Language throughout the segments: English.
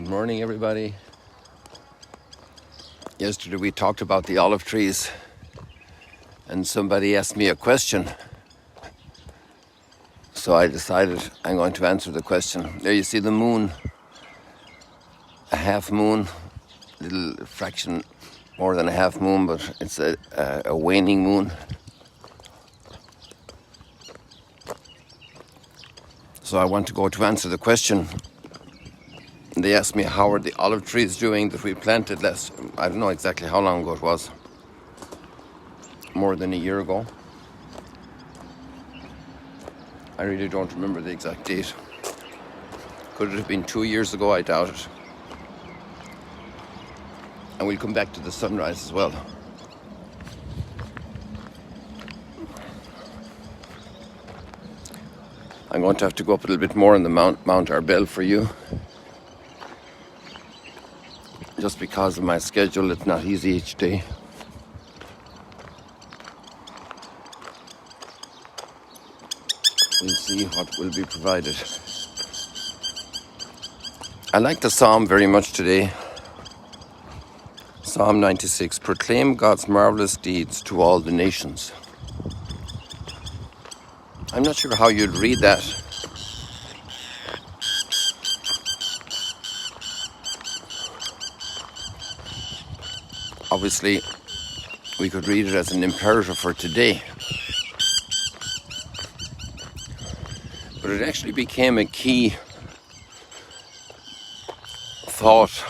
Good morning, everybody. Yesterday we talked about the olive trees and somebody asked me a question. So I decided I'm going to answer the question. There you see the moon, a half moon, little fraction more than a half moon, but it's a waning moon. So I want to go to answer the question. They asked me how are the olive trees doing that we planted I don't know exactly how long ago it was. More than a year ago. I really don't remember the exact date. Could it have been 2 years ago? I doubt it. And we'll come back to the sunrise as well. I'm going to have to go up a little bit more on the Mount Arbel for you. Just because of my schedule, it's not easy each day. We'll see what will be provided. I like the psalm very much today. Psalm 96, proclaim God's marvelous deeds to all the nations. I'm not sure how you'd read that. Obviously, we could read it as an imperative for today. But it actually became a key thought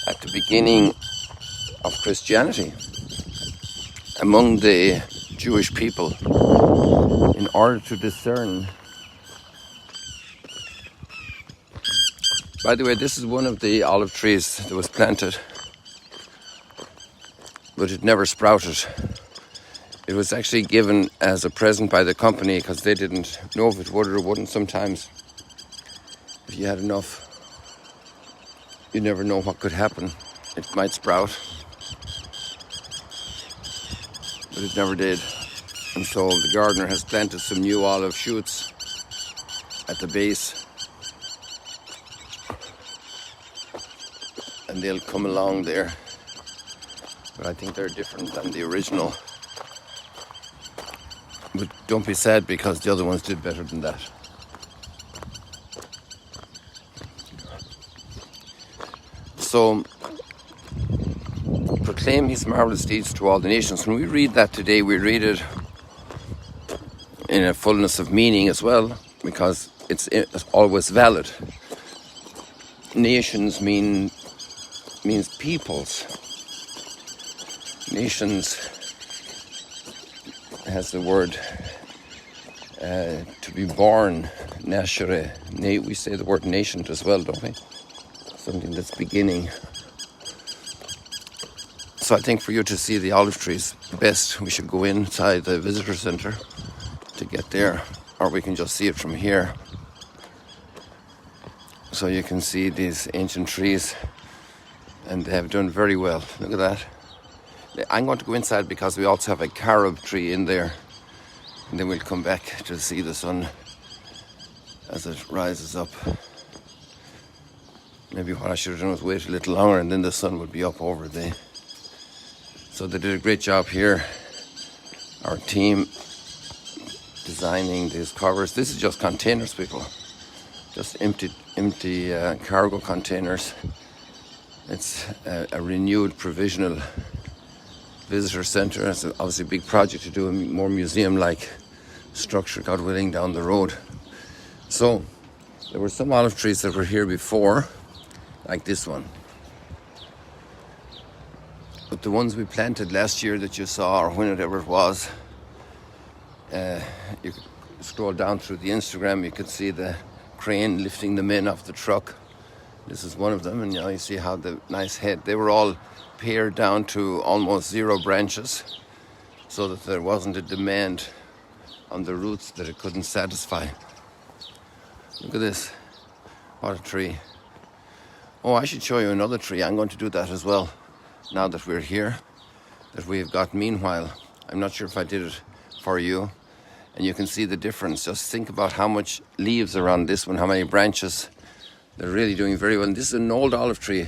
at the beginning of Christianity among the Jewish people in order to discern. By the way, this is one of the olive trees that was planted, but it never sprouted. It was actually given as a present by the company because they didn't know if it would or wouldn't. Sometimes, if you had enough, you never know what could happen. It might sprout, but it never did. And so the gardener has planted some new olive shoots at the base, and they'll come along there. But I think they're different than the original. But don't be sad because the other ones did better than that. So, proclaim his marvelous deeds to all the nations. When we read that today, we read it in a fullness of meaning as well, because it's always valid. Nations means peoples. Nations has the word to be born, nashere. We say the word nation as well, don't we? Something that's beginning. So I think for you to see the olive trees best, we should go inside the visitor center to get there, or we can just see it from here. So you can see these ancient trees, and they have done very well. Look at that. I'm going to go inside because we also have a carob tree in there, and then we'll come back to see the sun as it rises up. Maybe what I should have done was wait a little longer, and then the sun would be up over there. So they did a great job here, our team, designing these covers. This is just containers, people, just empty cargo containers. It's a renewed provisional visitor center. It's obviously a big project to do a more museum-like structure, God willing, down the road. So there were some olive trees that were here before, like this one. But the ones we planted last year that you saw, or whenever it was, you could scroll down through the Instagram, you could see the crane lifting them in off the truck. This is one of them, and you see how the nice head. They were all pared down to almost 0 branches, so that there wasn't a demand on the roots that it couldn't satisfy. Look at this. What a tree. Oh, I should show you another tree. I'm going to do that as well, now that we're here, that we've got meanwhile. I'm not sure if I did it for you, and you can see the difference. Just think about how much leaves are on this one, how many branches They're really doing very well. And this is an old olive tree,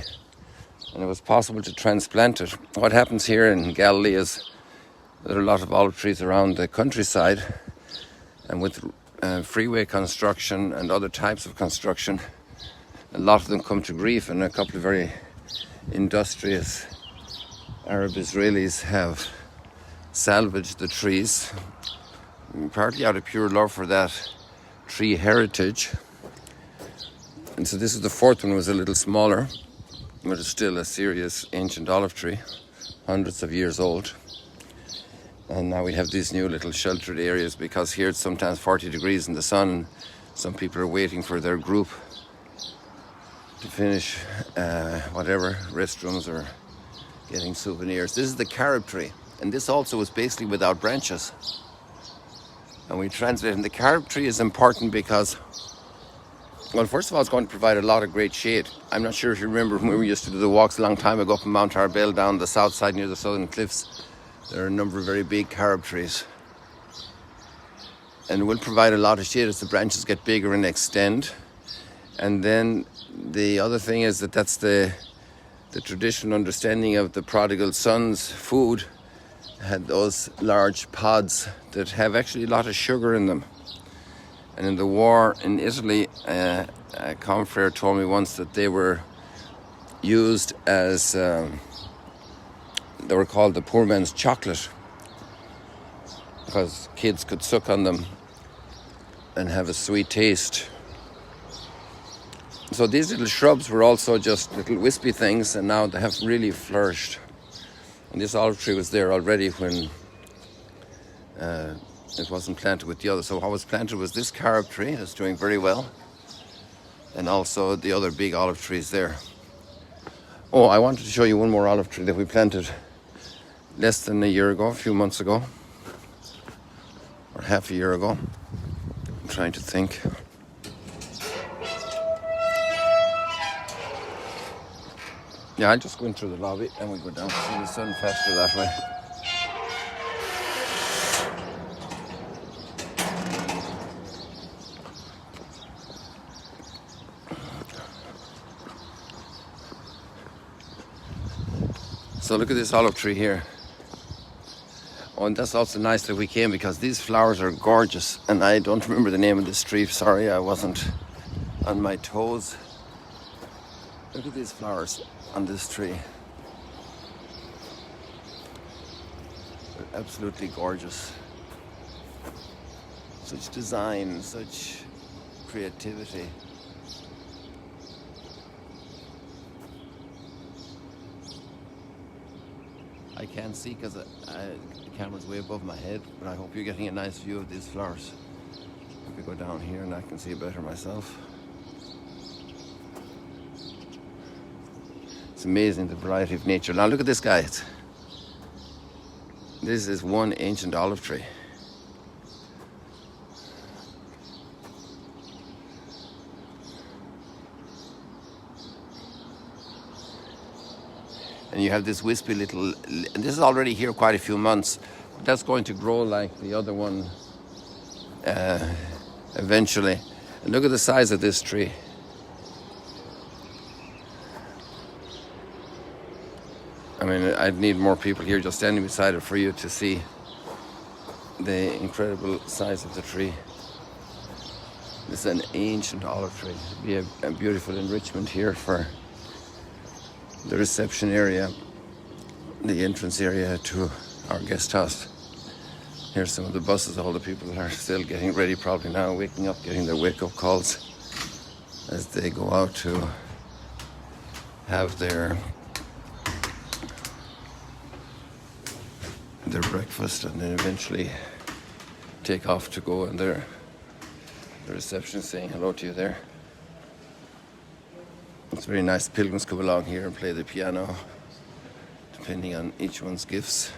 and it was possible to transplant it. What happens here in Galilee is there are a lot of olive trees around the countryside, and with freeway construction and other types of construction, a lot of them come to grief, and a couple of very industrious Arab Israelis have salvaged the trees, partly out of pure love for that tree heritage. And so this is the fourth one, was a little smaller, but it's still a serious ancient olive tree, hundreds of years old. And now we have these new little sheltered areas, because here it's sometimes 40 degrees in the sun, and some people are waiting for their group to finish whatever, restrooms or getting souvenirs. This is the carob tree, and this also is basically without branches. And we translate, and the carob tree is important because, well, first of all, it's going to provide a lot of great shade. I'm not sure if you remember when we used to do the walks a long time ago up in Mount Arbel down the south side near the southern cliffs. There are a number of very big carob trees, and it will provide a lot of shade as the branches get bigger and extend. And then the other thing is that that's the traditional understanding of the prodigal son's food had those large pods that have actually a lot of sugar in them. And in the war in Italy, a confrere told me once that they were used as, they were called the poor man's chocolate, because kids could suck on them and have a sweet taste. So these little shrubs were also just little wispy things, and now they have really flourished. And this olive tree was there already when it wasn't planted with the others. So what was planted was this carob tree that's doing very well, and also the other big olive trees there. Oh, I wanted to show you one more olive tree that we planted less than a year ago, a few months ago, or half a year ago. I'm trying to think. Yeah, I'll just go in through the lobby and we go down to see the sun faster that way. So look at this olive tree here. Oh, and that's also nice that we came, because these flowers are gorgeous, and I don't remember the name of this tree. Sorry, I wasn't on my toes. Look at these flowers on this tree. They're absolutely gorgeous. Such design, such creativity. I can't see because the camera's way above my head, but I hope you're getting a nice view of these flowers. If we go down here and I can see better myself. It's amazing, the variety of nature. Now look at this, guys. This is one ancient olive tree. And you have this wispy little, and this is already here quite a few months. That's going to grow like the other one eventually. And look at the size of this tree. I mean, I'd need more people here just standing beside it for you to see the incredible size of the tree. This is an ancient olive tree. It'd be a beautiful enrichment here for the reception area, the entrance area to our guest house. Here's some of the buses, all the people that are still getting ready probably now, waking up, getting their wake-up calls as they go out to have their breakfast, and then eventually take off to go, and the receptionist saying hello to you there. It's very nice. Pilgrims come along here and play the piano, depending on each one's gifts.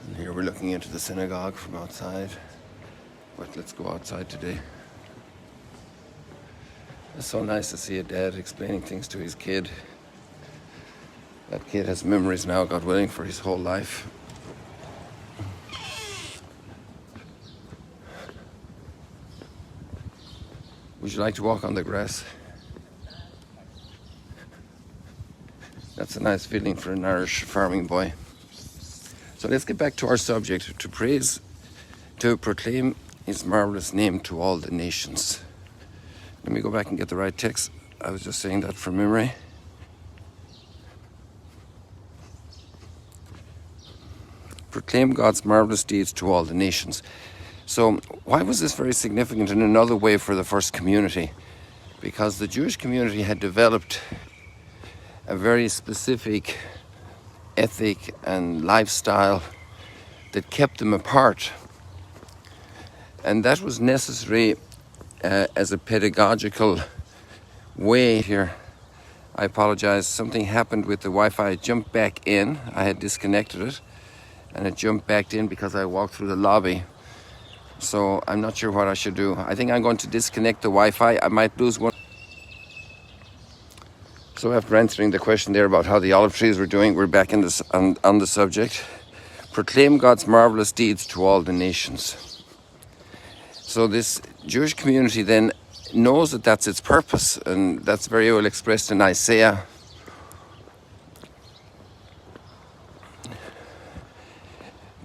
And here we're looking into the synagogue from outside. But let's go outside today. It's so nice to see a dad explaining things to his kid. That kid has memories now, God willing, for his whole life. Would you like to walk on the grass? That's a nice feeling for an Irish farming boy. So let's get back to our subject, to proclaim his marvelous name to all the nations. Let me go back and get the right text. I was just saying that from memory. Proclaim God's marvelous deeds to all the nations. So why was this very significant in another way for the first community? Because the Jewish community had developed a very specific ethic and lifestyle that kept them apart. And that was necessary as a pedagogical way here. I apologize, something happened with the Wi-Fi. It jumped back in. I had disconnected it and it jumped back in because I walked through the lobby. So I'm not sure what I should do. I think I'm going to disconnect the Wi-Fi. I might lose one. So after answering the question there about how the olive trees were doing, we're back in this, on the subject. Proclaim God's marvelous deeds to all the nations. So this Jewish community then knows that that's its purpose, and that's very well expressed in Isaiah.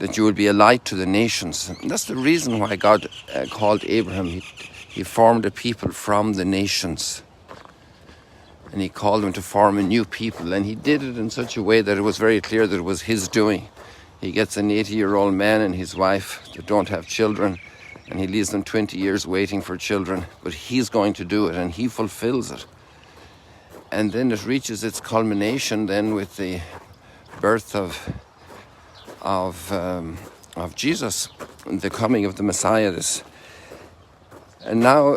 That you will be a light to the nations. And that's the reason why God called Abraham. He formed a people from the nations. And he called them to form a new people. And he did it in such a way that it was very clear that it was his doing. He gets an 80-year-old man and his wife that don't have children. And he leaves them 20 years waiting for children. But he's going to do it, and he fulfills it. And then it reaches its culmination then with the birth of Jesus, the coming of the Messiah. And now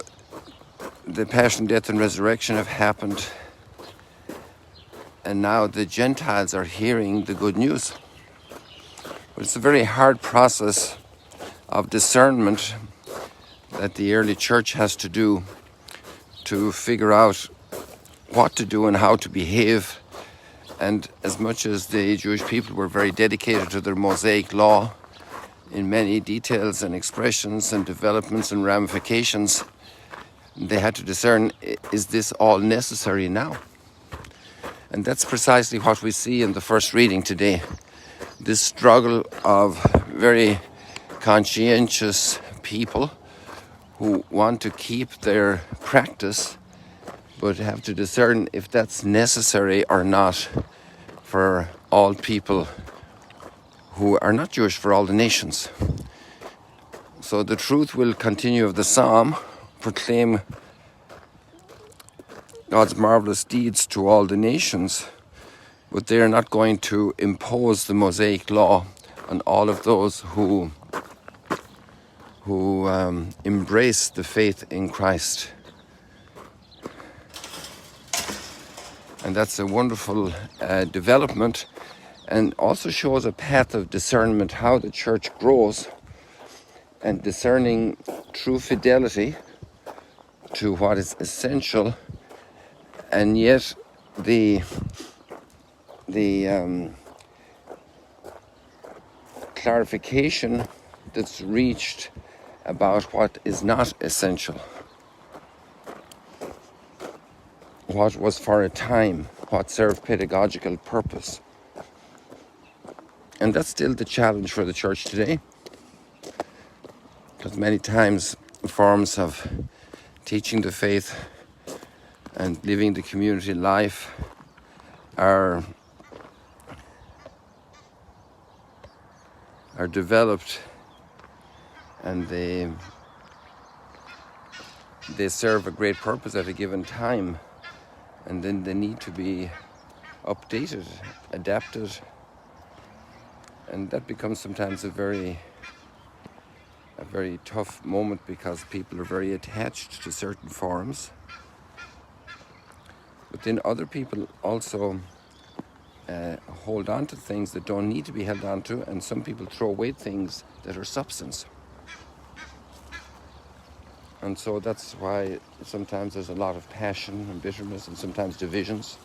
the passion, death, and resurrection have happened. And now the Gentiles are hearing the good news. But it's a very hard process of discernment that the early church has to do to figure out what to do and how to behave. And as much as the Jewish people were very dedicated to their Mosaic law in many details and expressions and developments and ramifications, they had to discern, is this all necessary now? And that's precisely what we see in the first reading today. This struggle of very conscientious people who want to keep their practice, but have to discern if that's necessary or not for all people who are not Jewish, for all the nations. So the truth will continue of the psalm, proclaim God's marvelous deeds to all the nations, but they are not going to impose the Mosaic law on all of those who embrace the faith in Christ. And that's a wonderful development, and also shows a path of discernment, how the church grows, and discerning true fidelity to what is essential, and yet the clarification that's reached about what is not essential, what was for a time, what served pedagogical purpose. And that's still the challenge for the church today, because many times forms of teaching the faith and living the community life are developed, and they serve a great purpose at a given time, and then they need to be updated, adapted, and that becomes sometimes a very tough moment, because people are very attached to certain forms. But then other people also hold on to things that don't need to be held on to, and some people throw away things that are substance. And so that's why sometimes there's a lot of passion and bitterness, and sometimes divisions.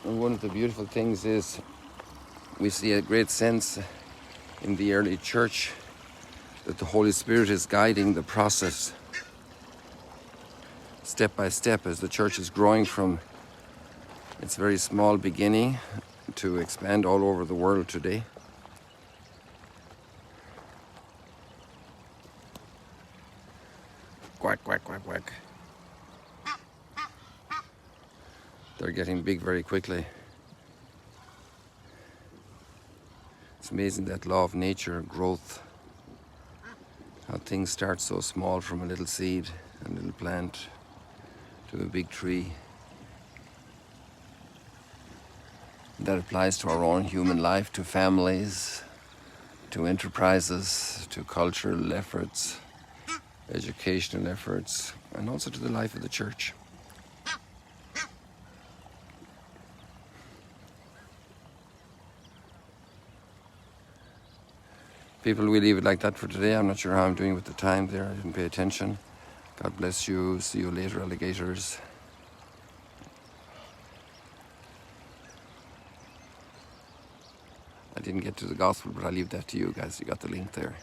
And one of the beautiful things is we see a great sense in the early church that the Holy Spirit is guiding the process step by step as the church is growing from It's a very small beginning to expand all over the world today. Quack, quack, quack, quack. They're getting big very quickly. It's amazing, that law of nature, growth, how things start so small from a little seed, a little plant, to a big tree. That applies to our own human life, to families, to enterprises, to cultural efforts, educational efforts, and also to the life of the church. People, we leave it like that for today. I'm not sure how I'm doing with the time there. I didn't pay attention. God bless you. See you later, alligators. I didn't get to the gospel, but I'll leave that to you guys. You got the link there.